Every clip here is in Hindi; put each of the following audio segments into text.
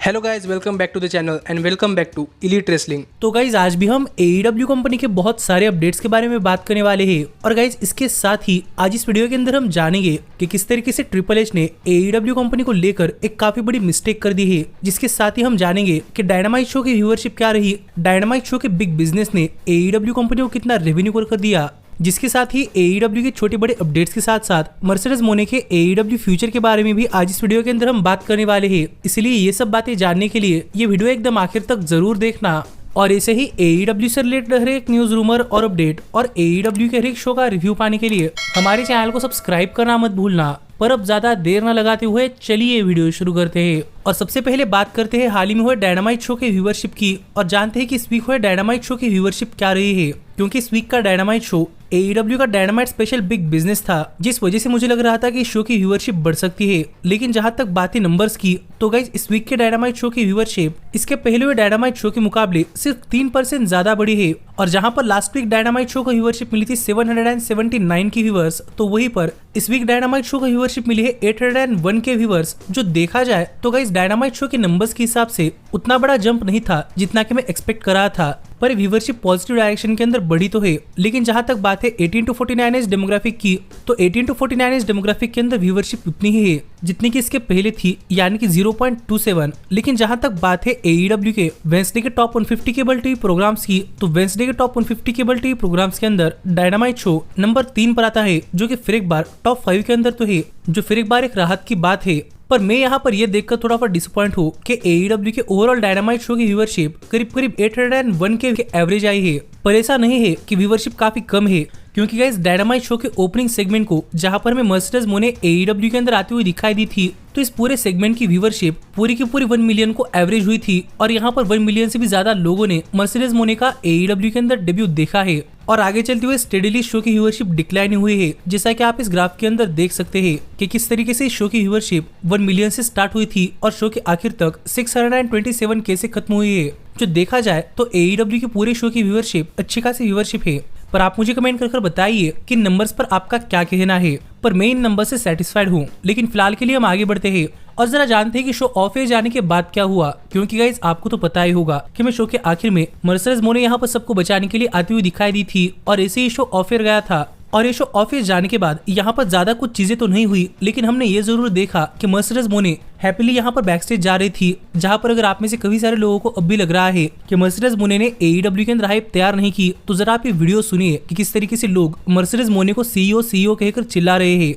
Hello guys, welcome back to the channel and welcome back to elite wrestling. तो गाइज आज भी हम AEW कंपनी के बहुत सारे अपडेट्स के बारे में बात करने वाले हैं। और गाइज इसके साथ ही आज इस वीडियो के अंदर हम जानेंगे कि किस तरीके से ट्रिपल एच ने AEW कंपनी को लेकर एक काफी बड़ी मिस्टेक कर दी है। जिसके साथ ही हम जानेंगे कि डायनामाइट शो की व्यूअरशिप क्या रही, डायनामाइट शो के बिग बिजनेस ने AEW कंपनी को कितना रेवेन्यू कर दिया। जिसके साथ ही AEW के छोटे बड़े अपडेट्स के साथ साथ मर्सिडीज मोने के AEW फ्यूचर के बारे में भी आज इस वीडियो के अंदर हम बात करने वाले हैं। इसलिए ये सब बातें जानने के लिए ये वीडियो एकदम आखिर तक जरूर देखना। और ऐसे ही AEW से रिलेटेड हर एक न्यूज, रूमर और अपडेट और AEW के हर एक शो का रिव्यू पाने के लिए हमारे चैनल को सब्सक्राइब करना मत भूलना। पर अब ज्यादा देर न लगाते हुए चलिए वीडियो शुरू करते हैं। और सबसे पहले बात करते हैं हाल ही में हुए डायनामाइट शो के व्यूअरशिप की और जानते हैं कि इस वीक हुए डायनामाइट शो की व्यूअरशिप क्या रही है। क्योंकि इस वीक का डायनामाइट शो AEW का डायनामाइट स्पेशल बिग बिजनेस था, जिस वजह से मुझे लग रहा था कि इस शो की व्यूअरशिप बढ़ सकती है। लेकिन जहां तक बात है नंबर्स की, तो गाइस इस वीक के डायनामाइट शो की व्यूअरशिप इसके पहले हुए डायनामाइट शो के मुकाबले सिर्फ 3% ज्यादा बढ़ी है। और जहां पर लास्ट वीक डायनामाइट शो को व्यूअरशिप मिली थी 779 की व्यूअर्स, तो वहीं पर इस वीक डायनामाइट शो को व्यूअरशिप मिली है 801 के व्यूअर्स। जो देखा जाए तो गाइस डायनामाइट शो के नंबर्स के हिसाब से उतना बड़ा जंप नहीं था जितना कि मैं एक्सपेक्ट कर रहा था। पर व्यूअरशिप पॉजिटिव डायरेक्शन के अंदर बढ़ी तो है। लेकिन जहां तक बात है 18 to 49 एज डेमोग्राफिक की, तो 18 to 49 एज डेमोग्राफिक के अंदर व्यूअरशिप उतनी ही है जितनी कि इसके पहले थी, यानी कि 0.27। लेकिन जहां तक बात है AEW के वेंसडे के टॉप 150 केबल टीवी प्रोग्राम्स की, तो वेंसडे के टॉप 150 केबल टीवी प्रोग्राम्स के अंदर डायनामाइट शो नंबर 3 पर आता है, जो कि फिर एक बार टॉप 5 के अंदर तो है, जो फिर एक बार एक राहत की बात है। पर मैं यहाँ पर ये देखकर थोड़ा सा डिसअपॉइंट हूँ कि AEW के ओवरऑल डायनामाइट शो की व्यूअरशिप करीब 801 के एवरेज आई है। पर ऐसा नहीं है कि व्यूअरशिप काफी कम है, क्योंकि गाइस डायनामाइट शो के ओपनिंग सेगमेंट को जहां पर मैं मर्सिडीज मोने AEW के अंदर आती हुई दिखाई दी थी, तो इस पूरे सेगमेंट की व्यूअरशिप पूरी की पूरी 1 मिलियन को एवरेज हुई थी। और यहाँ पर 1 मिलियन से भी ज्यादा लोगों ने मर्सिडीज मोने का AEW के अंदर डेब्यू देखा है। और आगे चलते हुए स्टेडीली शो की व्यूअरशिप डिक्लाइन हुई है, जैसा कि आप इस ग्राफ के अंदर देख सकते हैं कि किस तरीके से शो की व्यूअरशिप 1 मिलियन से स्टार्ट हुई थी और शो के आखिर तक 627 के से खत्म हुई है। जो देखा जाए तो AEW की पूरे शो की व्यूअरशिप अच्छी खासी व्यूअरशिप है। पर आप मुझे कमेंट कर बताइए कि नंबर्स पर आपका क्या कहना है। पर मैं इन नंबर से सेटिस्फाइड हूँ। लेकिन फिलहाल के लिए हम आगे बढ़ते हैं और जरा जानते हैं कि शो ऑफ एयर जाने के बाद क्या हुआ। क्योंकि गाइस आपको तो पता ही होगा कि मैं शो के आखिर में मर्सिडीज मोने यहाँ पर सबको बचाने के लिए आती हुई दिखाई दी थी और ऐसे ही शो ऑफ एयर गया था। और ये शो ऑफिस जाने के बाद यहाँ पर ज्यादा कुछ चीजें तो नहीं हुई, लेकिन हमने ये जरूर देखा कि मर्सिडीज मोने हैप्पीली यहाँ पर बैकस्टेज जा रही थी। जहाँ पर अगर आप में से काफी सारे लोगों को अब भी लग रहा है कि मर्सिडीज मोने ने AEW के अंदर हाइप तैयार नहीं की, तो जरा आप ये वीडियो सुनिए कि किस तरीके से लोग मर्सिडीज मोने को CEO कहकर चिल्ला रहे हैं।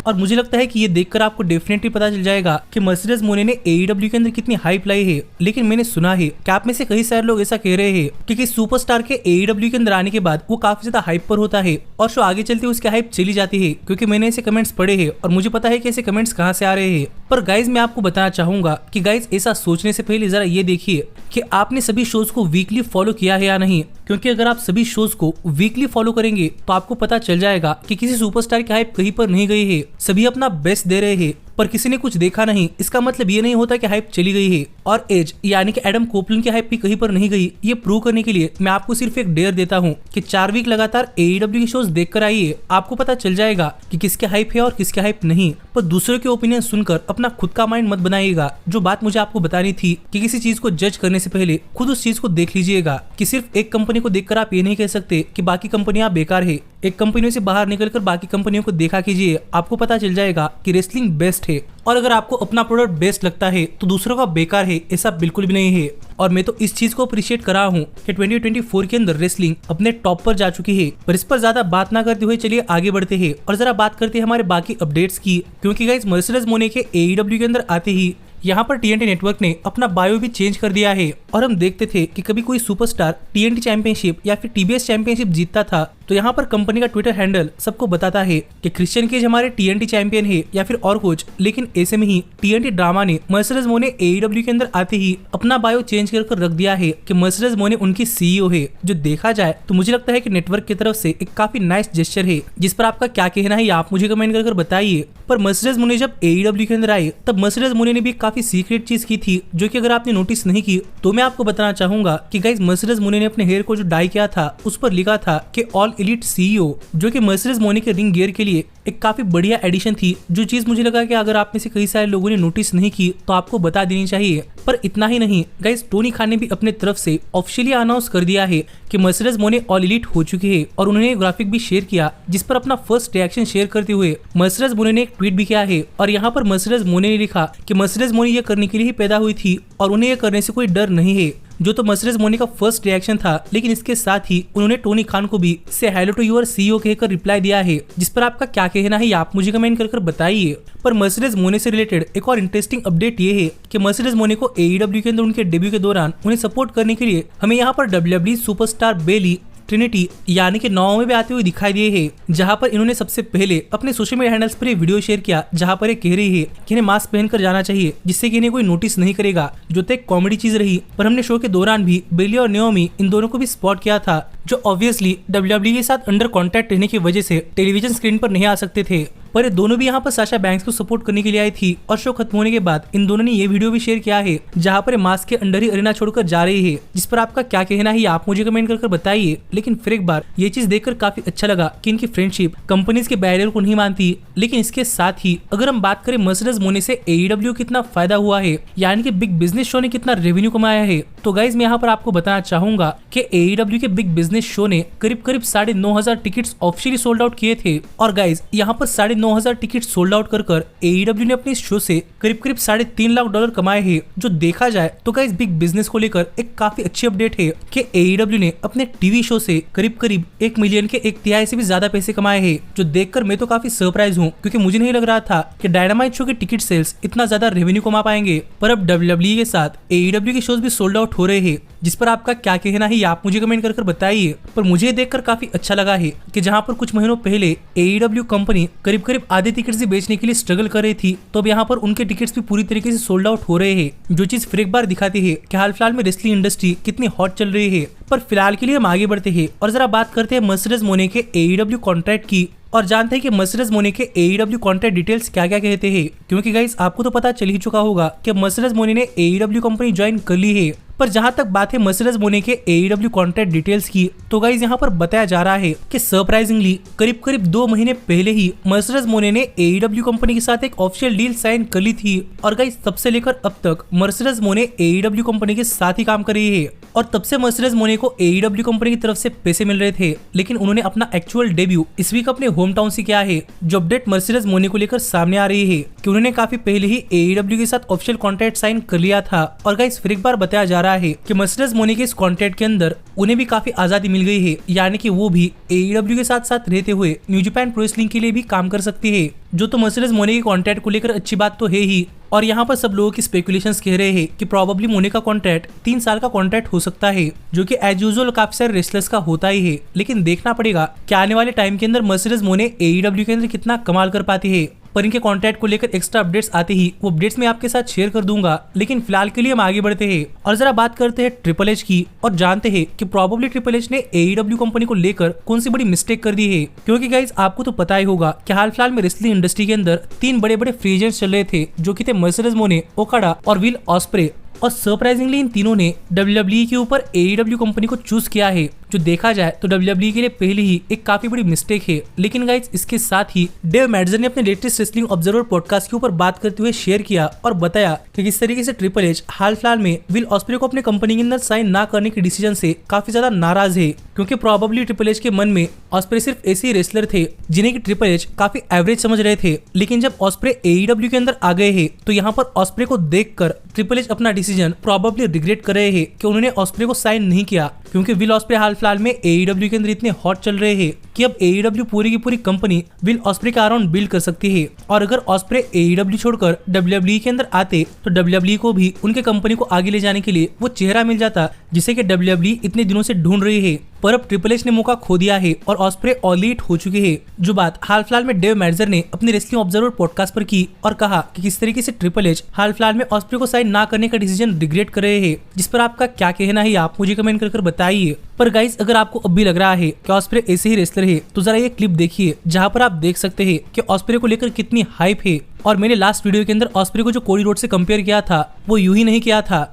और मुझे लगता है कि ये देखकर आपको डेफिनेटली पता चल जाएगा कि मर्सिडीज मोने ने AEW के अंदर कितनी हाइप लाई है। लेकिन मैंने सुना है कि आप में से कई सारे लोग ऐसा कह रहे हैं कि किसी सुपरस्टार के AEW के अंदर आने के बाद वो काफी ज्यादा हाइप पर होता है और शो आगे चलते उसकी हाइप चली जाती है। क्योंकि मैंने ऐसे कमेंट्स पढ़े हैं और मुझे पता है कि ऐसे कमेंट्स कहाँ से आ रहे हैं। पर गाइज मैं आपको बताना चाहूंगा कि गाइज ऐसा सोचने से पहले जरा ये देखिए कि आपने सभी शोज को वीकली फॉलो किया है या नहीं। क्योंकि अगर आप सभी शोज को वीकली फॉलो करेंगे तो आपको पता चल जाएगा कि किसी सुपरस्टार की हाइप कहीं पर नहीं गई है। सभी अपना बेस्ट दे रहे हैं पर किसी ने कुछ देखा नहीं, इसका मतलब ये नहीं होता कि हाइप चली गई है। और एज यानी कि एडम कोपलैंड की हाइप भी कहीं पर नहीं गई। ये प्रूव करने के लिए मैं आपको सिर्फ एक डेयर देता हूँ कि 4 वीक लगातार AEW की शोज देखकर आइए, आपको पता चल जाएगा कि किसके हाइप है और किसके हाइप नहीं। पर दूसरों के ओपिनियन सुनकर अपना खुद का माइंड मत बनाइएगा। जो बात मुझे आपको बतानी थी कि किसी चीज को जज करने से पहले खुद उस चीज को देख लीजिएगा। कि सिर्फ एक कंपनी को देखकर आप ये नहीं कह सकते कि बाकी कंपनियां बेकार है। एक कंपनियों से बाहर निकलकर बाकी कंपनियों को देखा कीजिए, आपको पता चल जाएगा कि रेसलिंग बेस्ट है। और अगर आपको अपना प्रोडक्ट बेस्ट लगता है तो दूसरों का बेकार है, ऐसा बिल्कुल भी नहीं है। और मैं तो इस चीज को अप्रिशिएट कर रहा हूँ कि 2024 के अंदर रेसलिंग अपने टॉप पर जा चुकी है। पर इस पर ज्यादा बात ना करते हुए चलिए आगे बढ़ते हैं और जरा बात करते हैं हमारे बाकी अपडेट्स की। क्योंकि गाइस मर्सिडीज मोने के AEW के अंदर आते ही यहाँ पर TNT नेटवर्क ने अपना बायो भी चेंज कर दिया है। और हम देखते थे कि कभी कोई सुपरस्टार TNT चैंपियनशिप या फिर TBS चैंपियनशिप जीतता था तो यहाँ पर कंपनी का ट्विटर हैंडल सबको बताता है कि क्रिश्चियन केज हमारे TNT चैंपियन है या फिर और कुछ। लेकिन ऐसे में ही TNT ड्रामा ने मर्सिडीज मोने AEW के अंदर आते ही अपना बायो चेंज कर रख दिया है कि मर्सिडीज मोने उनकी CEO है। जो देखा जाए तो मुझे लगता है कि नेटवर्क की तरफ से एक काफी नाइस जेस्चर है। जिस पर आपका क्या कहना है आप मुझे कमेंट कर बताइए। पर मर्सिडीज मोने जब AEW के अंदर आए तब मर्सिडीज मोने ने भी काफी सीक्रेट चीज की थी, जो कि अगर आपने नोटिस नहीं की तो मैं आपको बताना चाहूंगा कि गाइस मर्सिडीज मोने ने अपने हेयर को जो डाई किया था उस पर लिखा था कि ऑल ऑल एलिट सीईओ, जो कि मर्सिडीज मोने के रिंग गियर के लिए एक काफी बढ़िया एडिशन थी। जो चीज मुझे लगा कि अगर आप में से कई सारे लोगों ने नोटिस नहीं की तो आपको बता देनी चाहिए। पर इतना ही नहीं गाइस, टोनी खान ने भी अपने तरफ से ऑफिशियली अनाउंस कर दिया है कि मर्सिडीज मोने ऑल एलिट हो चुकी है और उन्होंने ग्राफिक भी शेयर किया, जिस पर अपना फर्स्ट रिएक्शन शेयर करते हुए मर्सिडीज मोने ने एक ट्वीट भी किया है। और यहाँ पर मर्सिडीज मोने ने लिखा कि मर्सिडीज मोने ये करने के लिए ही पैदा हुई थी और उन्हें ये करने से कोई डर नहीं है, जो तो मर्सिडीज मोने का फर्स्ट रिएक्शन था। लेकिन इसके साथ ही उन्होंने टोनी खान को भी से हेलो टू योर सीईओ कहकर रिप्लाई दिया है, जिस पर आपका क्या कहना है आप मुझे कमेंट कर बताइए। पर मर्सिडीज मोने से रिलेटेड एक और इंटरेस्टिंग अपडेट ये है कि मर्सिडीज मोने को AEW के अंदर उनके डेब्यू के दौरान उन्हें सपोर्ट करने के लिए हमें यहाँ पर WWE सुपरस्टार बेली ट्रिनिटी यानी कि 9 में भी आते हुए दिखाई दिए हैं, जहां पर इन्होंने सबसे पहले अपने सोशल मीडिया हैंडल्स पर वीडियो शेयर किया, जहां पर ये कह रही है कि इन्हें मास्क पहनकर जाना चाहिए जिससे कि इन्हें कोई नोटिस नहीं करेगा, जो तो एक कॉमेडी चीज रही। पर हमने शो के दौरान भी बेली और नाओमी इन दोनों को भी स्पॉट किया था, जो ऑब्वियसली WWE के साथ अंडर कॉन्ट्रैक्ट रहने की वजह से टेलीविजन स्क्रीन पर नहीं आ सकते थे। पर ये दोनों भी यहाँ पर साशा बैंक्स को सपोर्ट करने के लिए आई थी और शो खत्म होने के बाद इन दोनों ने ये वीडियो भी शेयर किया है, जहाँ पर मास्क के अंडर ही अरेना छोड़कर जा रही है, जिस पर आपका क्या कहना है आप मुझे कमेंट कर बताइए। लेकिन फिर एक बार ये चीज देखकर काफी अच्छा लगा कि इनकी फ्रेंडशिप कंपनीज के बैरियर को नहीं मानती। लेकिन इसके साथ ही अगर हम बात करें मर्सिडीज मोने से AEW कितना फायदा हुआ है, यानी कि बिग बिजनेस शो ने कितना रेवेन्यू कमाया है, तो गाइज मैं यहाँ पर आपको बताना चाहूंगा कि AEW के बिग बिजनेस शो ने करीब 9,500 टिकट्स ऑफिशियली सोल्ड आउट किए थे। और गाइज यहाँ पर 9,500 टिकट सोल्ड आउट कर AEW ने अपने इस शो से करीब $3.5 लाख कमाए हैं। जो देखा जाए तो गाइज बिग बिजनेस को लेकर एक काफी अच्छी अपडेट है कि AEW ने अपने टीवी शो से करीब 1 मिलियन के 1/3 से भी ज्यादा पैसे कमाए हैं, जो देखकर मैं तो काफी सरप्राइज हूँ, क्योंकि मुझे नहीं लग रहा था कि डायनामाइट शो के टिकट सेल्स इतना ज्यादा रेवेन्यू कमा पाएंगे। पर अब WWE के साथ AEW के शोज भी सोल्ड आउट हो रहे हैं, जिस पर आपका क्या कहना है आप मुझे कमेंट कर बताइए। पर मुझे देखकर काफी अच्छा लगा है कि जहां पर कुछ महीनों पहले AEW कंपनी करीब आधे टिकट्स ही बेचने के लिए स्ट्रगल कर रही थी, तो अब यहाँ पर उनके टिकट्स भी पूरी तरीके से सोल्ड आउट हो रहे हैं, जो चीज फिर एक बार दिखाती है कि हाल फिलहाल में रेसलिंग इंडस्ट्री कितनी हॉट चल रही है। पर फिलहाल के लिए हम आगे बढ़ते हैं और जरा बात करते हैं मर्सिडीज मोने के AEW कॉन्ट्रैक्ट की और जानते हैं कि मर्सिडीज मोने के AEW कॉन्ट्रैक्ट डिटेल्स क्या क्या कहते हैं। क्योंकि गाइस आपको तो पता चल ही चुका होगा कि मर्सिडीज मोने ने AEW कंपनी ज्वाइन कर ली है। पर जहां तक बात है मर्सिडीज मोने के AEW कॉन्ट्रैक्ट डिटेल्स की, तो गाइस यहाँ पर बताया जा रहा है कि सरप्राइजिंगली करीब 2 महीने पहले ही मर्सिडीज मोने ने AEW कंपनी के साथ एक ऑफिशियल डील साइन कर ली थी। और गाइस तब से लेकर अब तक मर्सिडीज मोने AEW कंपनी के साथ ही काम कर रही है और तब से मर्सिडीज मोने को AEW कंपनी की तरफ से पैसे मिल रहे थे। लेकिन उन्होंने अपना एक्चुअल डेब्यू इस वीक अपने होम टाउन से किया है। जो अपडेट मर्सिडीज मोने को लेकर सामने आ रही है कि उन्होंने काफी पहले ही AEW के साथ ऑफिशियल कॉन्ट्रैक्ट साइन कर लिया था। और गाइस फिर एक बार बताया जा रहा है कि मर्सिडीज मोने के इस कॉन्ट्रैक्ट के अंदर उन्हें भी काफी आजादी मिल गई है, यानी कि वो भी AEW के साथ साथ रहते हुए न्यू जापान प्रो रेसलिंग के लिए भी काम कर सकती है, जो तो मर्सिडीज मोने के कॉन्ट्रैक्ट को लेकर अच्छी बात तो है ही। और यहाँ पर सब लोगों की स्पेकुलेशंस कह रहे हैं कि प्रोबेबली मोने का कॉन्ट्रैक्ट 3 साल का कॉन्ट्रैक्ट हो सकता है, जो कि एज यूजुअल काफी सारे रेसलर्स का होता ही है। लेकिन देखना पड़ेगा कि आने वाले टाइम के अंदर मर्सिडीज मोने AEW के अंदर कितना कमाल कर पाती है। पर इनके कॉन्ट्रैक्ट को लेकर एक्स्ट्रा अपडेट्स आते ही वो अपडेट्स मैं आपके साथ शेयर कर दूंगा। लेकिन फिलहाल के लिए हम आगे बढ़ते हैं और जरा बात करते हैं ट्रिपल एच की और जानते हैं कि प्रोबेबली ट्रिपल एच ने AEW कंपनी को लेकर कौन सी बड़ी मिस्टेक कर दी है। क्योंकि गाइस आपको तो पता ही होगा कि हाल फिलहाल में रेसलिंग इंडस्ट्री के अंदर 3 बड़े फ्री एजेंट्स चल रहे थे, जो कि थे मर्सिडीज मोने, ओकाडा और विल ऑस्प्रे। और सरप्राइजिंगली इन तीनों ने WWE के ऊपर AEW कंपनी को चूज किया है, जो देखा जाए तो WWE के लिए पहले ही एक काफी बड़ी मिस्टेक है। लेकिन गाइस इसके साथ ही डेव मैडजर ने अपने लेटेस्ट रेसलिंग ऑब्जर्वर पॉडकास्ट के ऊपर बात करते हुए शेयर किया और बताया कि किस तरीके से ट्रिपल एच हाल फिलहाल में विल ऑस्प्रे को अपने कंपनी के अंदर साइन ना करने के डिसीजन से काफी ज्यादा नाराज है। क्योंकि प्रोबेबली ट्रिपल एच के मन में ऑस्प्रे सिर्फ ऐसे ही रेसलर थे जिन्हें की ट्रिपल एच काफी एवरेज समझ रहे थे। लेकिन जब ऑस्प्रे AEW के अंदर आ गए हैं तो यहाँ पर ऑस्प्रे को देखकर ट्रिपल एच अपना डिसीजन प्रोबेबली रिग्रेट कर रहे हैं कि उन्होंने ऑस्प्रे को साइन नहीं किया। क्योंकि विल ऑस्प्रे हाल फिलहाल में AEW के अंदर इतने हॉट चल रहे हैं कि अब AEW पूरी की पूरी कंपनी विल ऑस्प्रे के अराउंड बिल्ड कर सकती है। और अगर ऑस्प्रे AEW छोड़कर WWE के अंदर आते तो WWE को भी उनके कंपनी को आगे ले जाने के लिए वो चेहरा मिल जाता जिसे कि WWE इतने दिनों से ढूंढ रही है। पर अब ट्रिपल एच ने मौका खो दिया है और ऑस्प्रे ऑल एलिट हो चुके हैं। जो बात हाल फिलहाल में डेव मैडजर ने अपने रेसलिंग ऑब्जर्वर पॉडकास्ट पर की और कहा कि किस तरीके से ट्रिपल एच हाल फिलहाल में ऑस्प्रे को साइन ना करने का डिसीजन रिग्रेट कर रहे हैं, जिस पर आपका क्या कहना है आप मुझे कमेंट कर बताइए। पर गाइस अगर आपको अब भी लग रहा है कि ऑस्प्रे ऐसे ही रेसलर है तो जरा ये क्लिप देखिए, जहाँ पर आप देख सकते हैं कि ऑस्प्रे को लेकर कितनी हाइप है। और मैंने लास्ट वीडियो के अंदर ऑस्प्रे को जो कोडी रोड से कंपेयर किया था वो यूं ही नहीं किया था।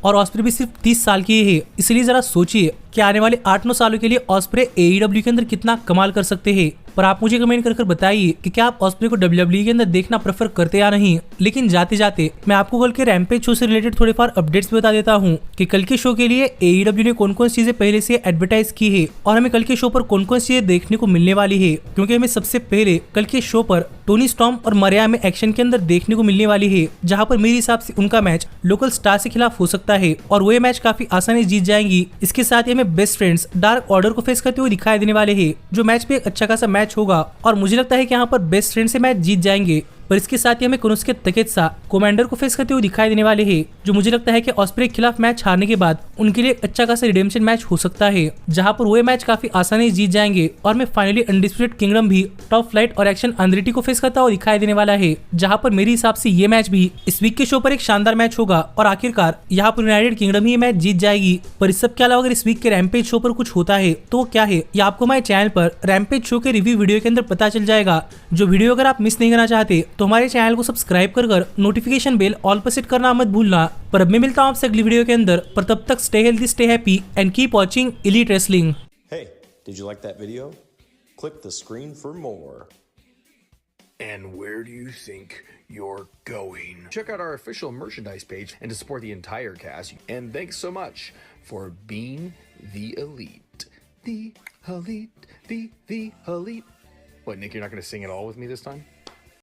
और ऑस्प्रे भी सिर्फ 30 साल की है। इसलिए जरा सोचिए कि आने वाले 8-9 सालों के लिए ऑस्प्रे AEW के अंदर कितना कमाल कर सकते हैं। पर आप मुझे कमेंट कर बताइए कि क्या आप ऑस्प्रे को WWE के अंदर देखना प्रेफर करते या नहीं। लेकिन जाते जाते मैं आपको कल के रैम्पेज शो से रिलेटेड थोड़े फार अपडेट्स भी बता देता हूँ कि कल के शो के लिए AEW ने कौन कौन सी चीजें पहले से एडवर्टाइज की है और हमें कल के शो पर कौन कौन सी चीजें देखने को मिलने वाली है। क्योंकि हमें सबसे पहले कल के शो पर टोनी स्टॉर्म और मरिया में एक्शन के अंदर देखने को मिलने वाली है, जहाँ पर मेरे हिसाब से उनका मैच लोकल स्टार के खिलाफ हो सकता है और वो मैच काफी आसानी जीत जाएंगी। इसके साथ ही हमें बेस्ट फ्रेंड्स डार्क ऑर्डर को फेस करते हुए दिखाई देने वाले हैं, जो मैच भी एक अच्छा खासा मैच होगा और मुझे लगता है कि यहाँ पर बेस्ट फ्रेंड से मैच जीत जाएंगे। पर इसके साथ ही हमें कोनोसुके तकेत्सा कमांडर को फेस करते हुए दिखाई देने वाले हैं, जो मुझे लगता है कि ऑस्प्रे के खिलाफ मैच हारने के बाद उनके लिए एक अच्छा खासा रिडेम्पशन मैच हो सकता है, जहां पर वो मैच काफी आसानी से जीत जाएंगे। और मैं फाइनली अनडिस्प्यूटेड किंगडम भी टॉप फ्लाइट और एक्शन अंद्रेटी को फेस करता हुआ दिखाई देने वाला है, जहां पर मेरे हिसाब से ये मैच भी इस वीक के शो पर एक शानदार मैच होगा और आखिरकार यहाँ पर यूनाइटेड किंगडम ही मैच जीत जाएगी। पर इस सब के अलावा अगर इस वीक के रैम्पेज शो पर कुछ होता है तो वो क्या है, ये आपको हमारे चैनल पर रैम्पेज शो के रिव्यू वीडियो के अंदर पता चल जाएगा। जो वीडियो अगर आप मिस नहीं करना चाहते तो हमारे चैनल को सब्सक्राइब कर नोटिफिकेशन बेल ऑल पर सेट करना मत भूलना। पर अब मैं मिलता हूं आपसे अगली वीडियो के अंदर, पर तब तक stay healthy, stay happy and keep watching elite wrestling. Hey, did you like that video? Click the screen for more. And where do you think you're going? Check out our official merchandise page and to support the entire cast. And thanks so much for being the elite. The elite, the elite. What, Nick, you're not going to sing it all with me this time?